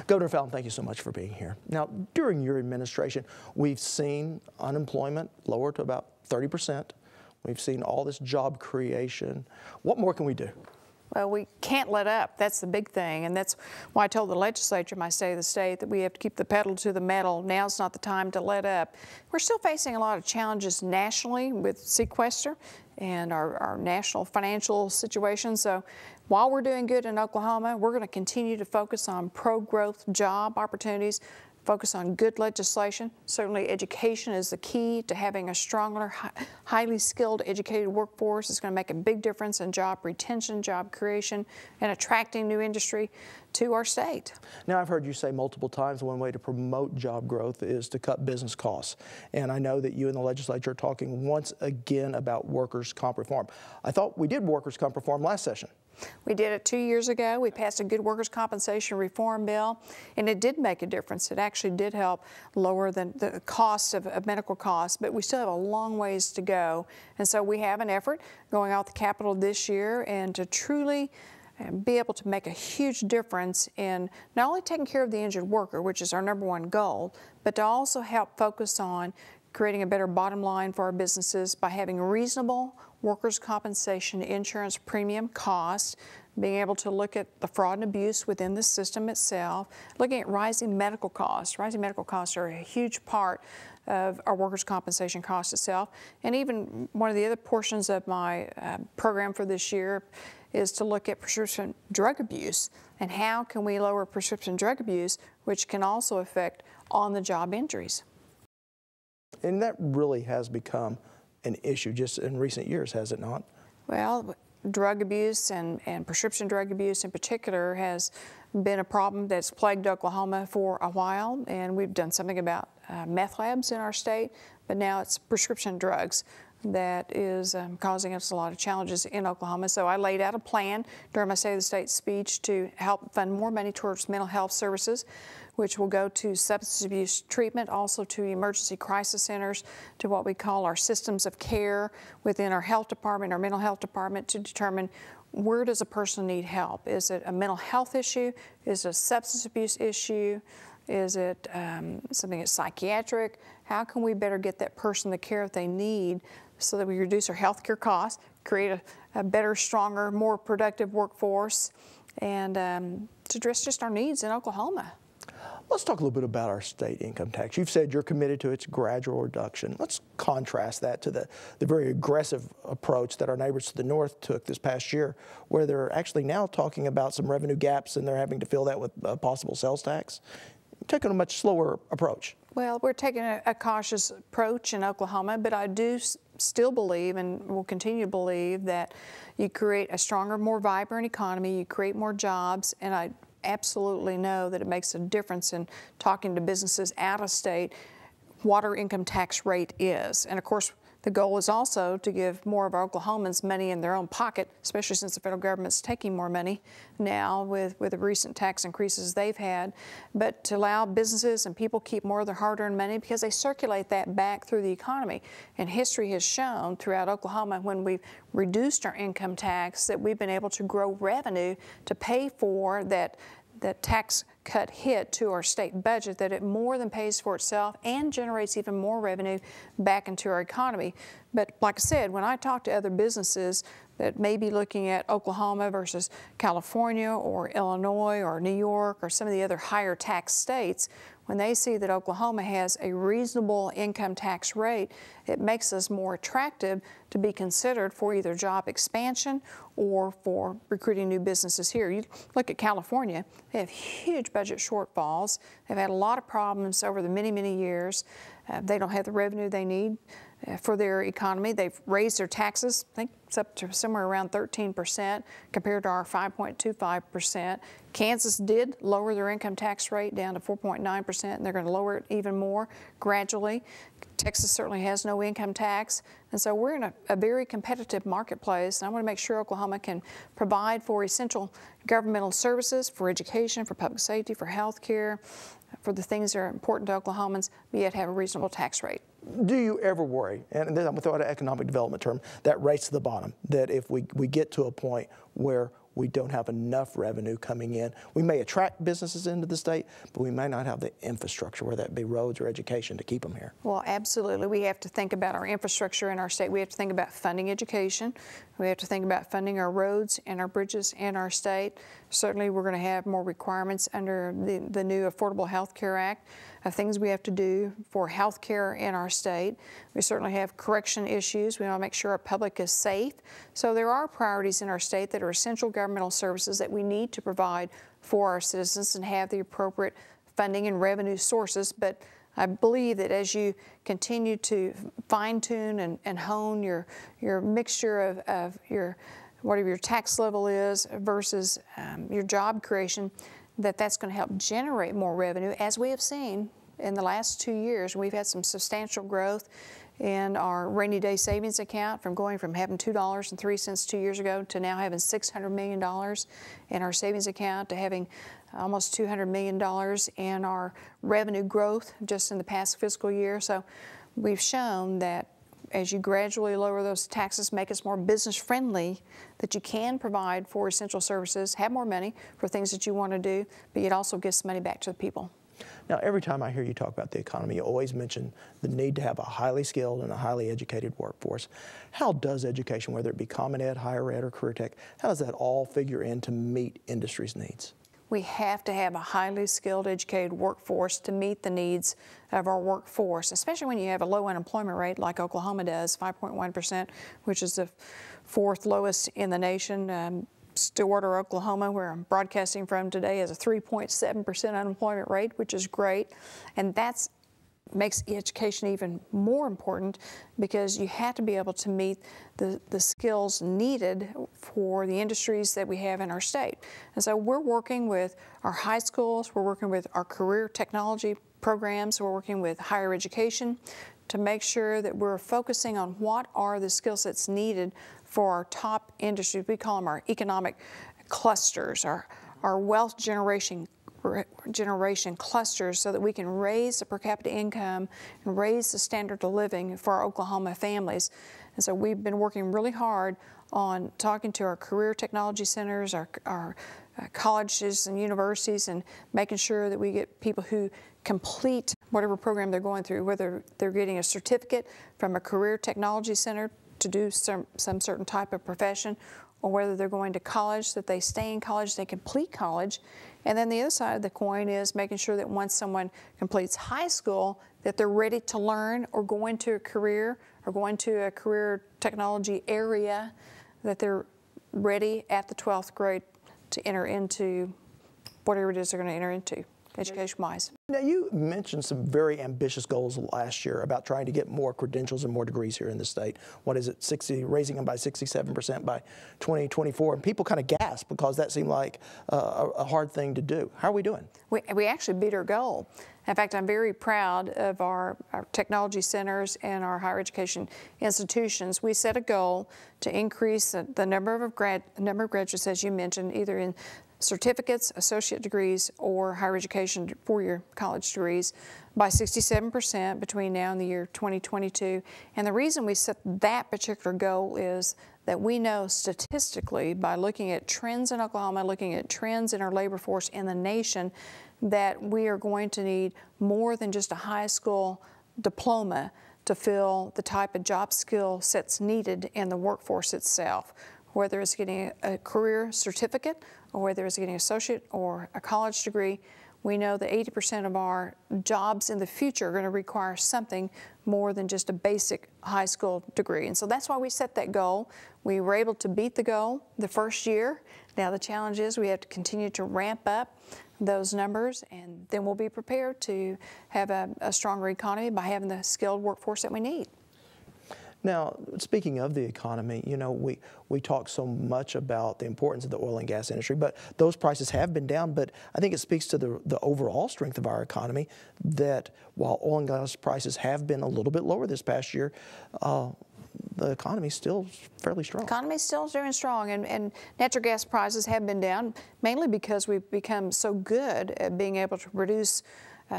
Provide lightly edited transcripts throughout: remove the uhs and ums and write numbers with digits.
Governor Fallin, thank you so much for being here. Now, during your administration, we've seen unemployment lower to about 30%. We've seen all this job creation. What more can we do? Well, we can't let up. That's the big thing. And that's why I told the legislature, my state of the state, that we have to keep the pedal to the metal. Now's not the time to let up. We're still facing a lot of challenges nationally with sequester and our national financial situation. So while we're doing good in Oklahoma, we're going to continue to focus on pro-growth job opportunities, focus on good legislation. Certainly education is the key to having a stronger, highly skilled, educated workforce. It's going to make a big difference in job retention, job creation, and attracting new industry to our state. Now, I've heard you say multiple times one way to promote job growth is to cut business costs. And I know that you and the legislature are talking once again about workers' comp reform. I thought we did workers' comp reform last session. We did it 2 years ago. We passed a good workers' compensation reform bill, and it did make a difference. It actually did help lower the cost of medical costs, but we still have a long ways to go. And so we have an effort going out the Capitol this year and to truly be able to make a huge difference in not only taking care of the injured worker, which is our #1 goal, but to also help focus on creating a better bottom line for our businesses by having reasonable workers' compensation insurance premium costs, being able to look at the fraud and abuse within the system itself, looking at rising medical costs. Rising medical costs are a huge part of our workers' compensation cost itself. And even one of the other portions of my program for this year is to look at prescription drug abuse and how can we lower prescription drug abuse, which can also affect on-the-job injuries. And that really has become an issue just in recent years, has it not? Well, drug abuse and prescription drug abuse in particular has been a problem that's plagued Oklahoma for a while, and we've done something about meth labs in our state, but now it's prescription drugs that is causing us a lot of challenges in Oklahoma. So I laid out a plan during my State of the State speech to help fund more money towards mental health services, which will go to substance abuse treatment, also to emergency crisis centers, to what we call our systems of care within our health department, our mental health department, to determine where does a person need help. Is it a mental health issue? Is it a substance abuse issue? Is it something that's psychiatric? How can we better get that person the care that they need so that we reduce our health care costs, create a better, stronger, more productive workforce, and to address just our needs in Oklahoma? Let's talk a little bit about our state income tax. You've said you're committed to its gradual reduction. Let's contrast that to the very aggressive approach that our neighbors to the north took this past year, where they're actually now talking about some revenue gaps and they're having to fill that with a possible sales tax. You're taking a much slower approach. Well, we're taking a cautious approach in Oklahoma, but I do still believe and will continue to believe that you create a stronger, more vibrant economy, you create more jobs, and I absolutely know that it makes a difference in talking to businesses out of state what our income tax rate is. And of course, the goal is also to give more of our Oklahomans money in their own pocket, especially since the federal government's taking more money now with the recent tax increases they've had, but to allow businesses and people keep more of their hard-earned money because they circulate that back through the economy. And history has shown throughout Oklahoma when we've reduced our income tax that we've been able to grow revenue to pay for that tax cut hit to our state budget, that it more than pays for itself and generates even more revenue back into our economy. But like I said, when I talk to other businesses that may be looking at Oklahoma versus California or Illinois or New York or some of the other higher tax states, when they see that Oklahoma has a reasonable income tax rate, it makes us more attractive to be considered for either job expansion or for recruiting new businesses here. You look at California, they have huge budget shortfalls. They've had a lot of problems over the many, many years. They don't have the revenue they need for their economy. They've raised their taxes, I think it's up to somewhere around 13% compared to our 5.25%. Kansas did lower their income tax rate down to 4.9%, and they're going to lower it even more gradually. Texas certainly has no income tax, and so we're in a very competitive marketplace, and I want to make sure Oklahoma can provide for essential governmental services, for education, for public safety, for health care, for the things that are important to Oklahomans, but yet have a reasonable tax rate. Do you ever worry, and then I'm going to throw out an economic development term, that race to the bottom, that if we get to a point where we don't have enough revenue coming in. We may attract businesses into the state, but we may not have the infrastructure, whether that be roads or education, to keep them here. Well, absolutely. We have to think about our infrastructure in our state. We have to think about funding education. We have to think about funding our roads and our bridges in our state. Certainly, we're going to have more requirements under the new Affordable Health Care Act of things we have to do for health care in our state. We certainly have correction issues. We want to make sure our public is safe. So there are priorities in our state that are essential governmental services that we need to provide for our citizens and have the appropriate funding and revenue sources. But I believe that as you continue to fine-tune and hone your mixture of your whatever your tax level is versus your job creation, that's going to help generate more revenue, as we have seen in the last 2 years. We've had some substantial growth in our rainy day savings account, from going from having $2.03 2 years ago to now having $600 million in our savings account, to having almost $200 million in our revenue growth just in the past fiscal year. So we've shown that as you gradually lower those taxes, make us more business friendly, that you can provide for essential services, have more money for things that you want to do, but it also gives money back to the people. Now, every time I hear you talk about the economy, you always mention the need to have a highly skilled and a highly educated workforce. How does education, whether it be Common Ed, Higher Ed, or Career Tech, how does that all figure in to meet industry's needs? We have to have a highly skilled, educated workforce to meet the needs of our workforce, especially when you have a low unemployment rate like Oklahoma does, 5.1%, which is the fourth lowest in the nation. Stillwater, Oklahoma, where I'm broadcasting from today, has a 3.7% unemployment rate, which is great. And that makes education even more important, because you have to be able to meet the skills needed for the industries that we have in our state. And so we're working with our high schools, we're working with our career technology programs, we're working with higher education to make sure that we're focusing on what are the skill sets needed for our top industries. We call them our economic clusters, our wealth generation clusters, so that we can raise the per capita income and raise the standard of living for our Oklahoma families. And so we've been working really hard on talking to our career technology centers, our colleges and universities, and making sure that we get people who complete whatever program they're going through, whether they're getting a certificate from a career technology center to do some certain type of profession, or whether they're going to college, that they stay in college, they complete college. And then the other side of the coin is making sure that once someone completes high school, that they're ready to learn or go into a career or go into a career technology area, that they're ready at the 12th grade to enter into whatever it is they're going to enter into, education-wise. Now, you mentioned some very ambitious goals last year about trying to get more credentials and more degrees here in the state. What is it, raising them by 67% by 2024? And people kind of gasped, because that seemed like a hard thing to do. How are we doing? We actually beat our goal. In fact, I'm very proud of our technology centers and our higher education institutions. We set a goal to increase the number of graduates, as you mentioned, either in certificates, associate degrees, or higher education four-year college degrees by 67% between now and the year 2022. And the reason we set that particular goal is that we know statistically, by looking at trends in Oklahoma, looking at trends in our labor force in the nation, that we are going to need more than just a high school diploma to fill the type of job skill sets needed in the workforce itself, whether it's getting a career certificate or whether it's getting an associate or a college degree. We know that 80% of our jobs in the future are going to require something more than just a basic high school degree. And so that's why we set that goal. We were able to beat the goal the first year. Now the challenge is we have to continue to ramp up those numbers, and then we'll be prepared to have a stronger economy by having the skilled workforce that we need. Now, speaking of the economy, you know, we talk so much about the importance of the oil and gas industry, but those prices have been down. But I think it speaks to the overall strength of our economy that while oil and gas prices have been a little bit lower this past year, the economy is still fairly strong. The economy is still doing strong, and natural gas prices have been down, mainly because we've become so good at being able to produce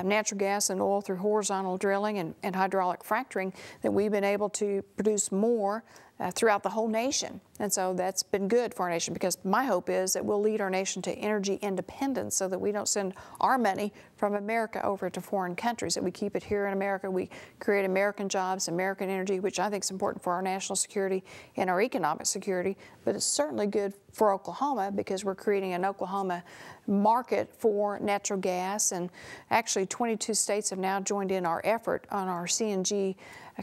natural gas and oil through horizontal drilling and hydraulic fracturing, that we've been able to produce more throughout the whole nation. And so that's been good for our nation, because my hope is that we'll lead our nation to energy independence so that we don't send our money from America over to foreign countries, that we keep it here in America. We create American jobs, American energy, which I think is important for our national security and our economic security. But it's certainly good for Oklahoma, because we're creating an Oklahoma market for natural gas. And actually 22 states have now joined in our effort on our CNG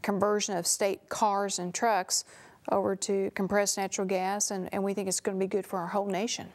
conversion of state cars and trucks over to compressed natural gas, and we think it's going to be good for our whole nation.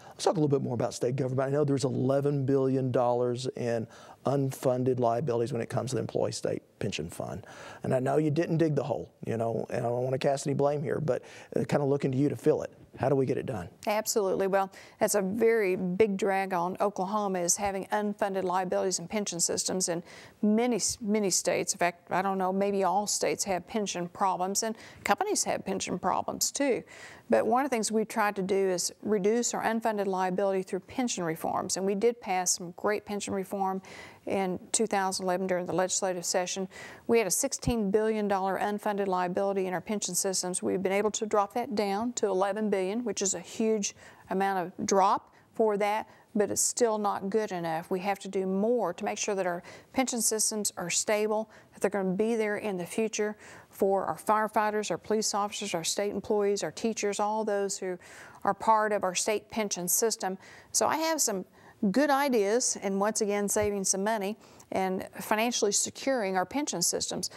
Let's talk a little bit more about state government. I know there's $11 billion in unfunded liabilities when it comes to the employee state pension fund. And I know you didn't dig the hole, and I don't want to cast any blame here, but kind of looking to you to fill it. How do we get it done? Absolutely. Well, that's a very big drag on Oklahoma, is having unfunded liabilities in pension systems. And many states, in fact, I don't know, maybe all states have pension problems, and companies have pension problems too. But one of the things we've tried to do is reduce our unfunded liability through pension reforms. And we did pass some great pension reform in 2011 during the legislative session. We had a $16 billion unfunded liability in our pension systems. We've been able to drop that down to $11 billion, which is a huge amount of drop for that, but it's still not good enough. We have to do more to make sure that our pension systems are stable, that they're going to be there in the future for our firefighters, our police officers, our state employees, our teachers, all those who are part of our state pension system. So I have some good ideas, and once again saving some money and financially securing our pension systems.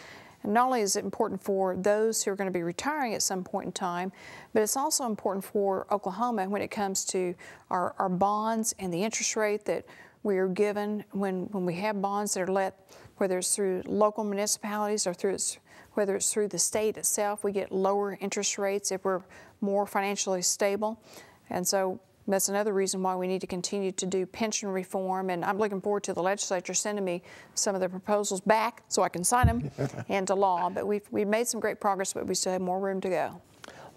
And not only is it important for those who are going to be retiring at some point in time, but it's also important for Oklahoma when it comes to our bonds and the interest rate that we are given when we have bonds that are let, whether it's through local municipalities or whether it's through the state itself. We get lower interest rates if we're more financially stable. And so that's another reason why we need to continue to do pension reform. And I'm looking forward to the legislature sending me some of the proposals back so I can sign them into law. But we've made some great progress, but we still have more room to go.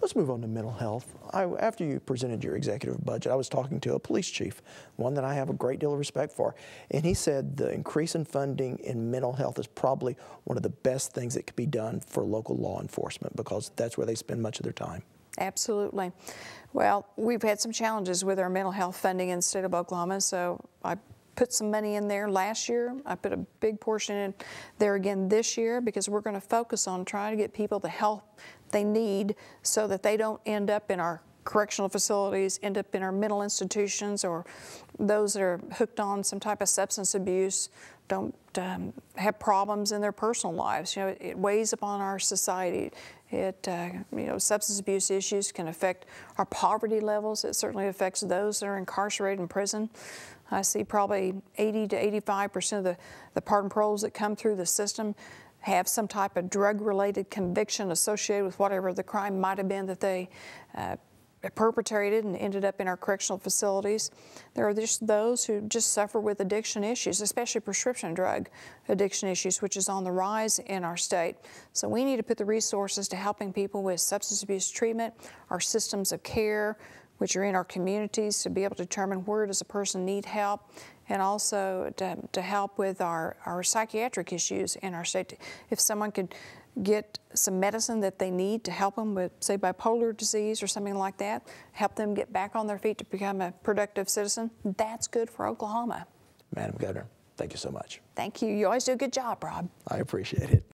Let's move on to mental health. After you presented your executive budget, I was talking to a police chief, one that I have a great deal of respect for, and he said the increase in funding in mental health is probably one of the best things that could be done for local law enforcement, because that's where they spend much of their time. Absolutely. Well, we've had some challenges with our mental health funding in the state of Oklahoma, so I put some money in there last year. I put a big portion in there again this year, because we're going to focus on trying to get people the help they need so that they don't end up in our correctional facilities, end up in our mental institutions, or those that are hooked on some type of substance abuse don't have problems in their personal lives. It weighs upon our society. Substance abuse issues can affect our poverty levels. It certainly affects those that are incarcerated in prison. I see probably 80 to 85% of the pardon paroles that come through the system have some type of drug-related conviction associated with whatever the crime might have been that they perpetrated and ended up in our correctional facilities. There are just those who just suffer with addiction issues, especially prescription drug addiction issues, which is on the rise in our state. So we need to put the resources to helping people with substance abuse treatment, our systems of care, which are in our communities, to be able to determine where does a person need help, and also to help with our psychiatric issues in our state. If someone could get some medicine that they need to help them with, say, bipolar disease or something like that, help them get back on their feet to become a productive citizen, that's good for Oklahoma. Madam Governor, thank you so much. Thank you. You always do a good job, Rob. I appreciate it.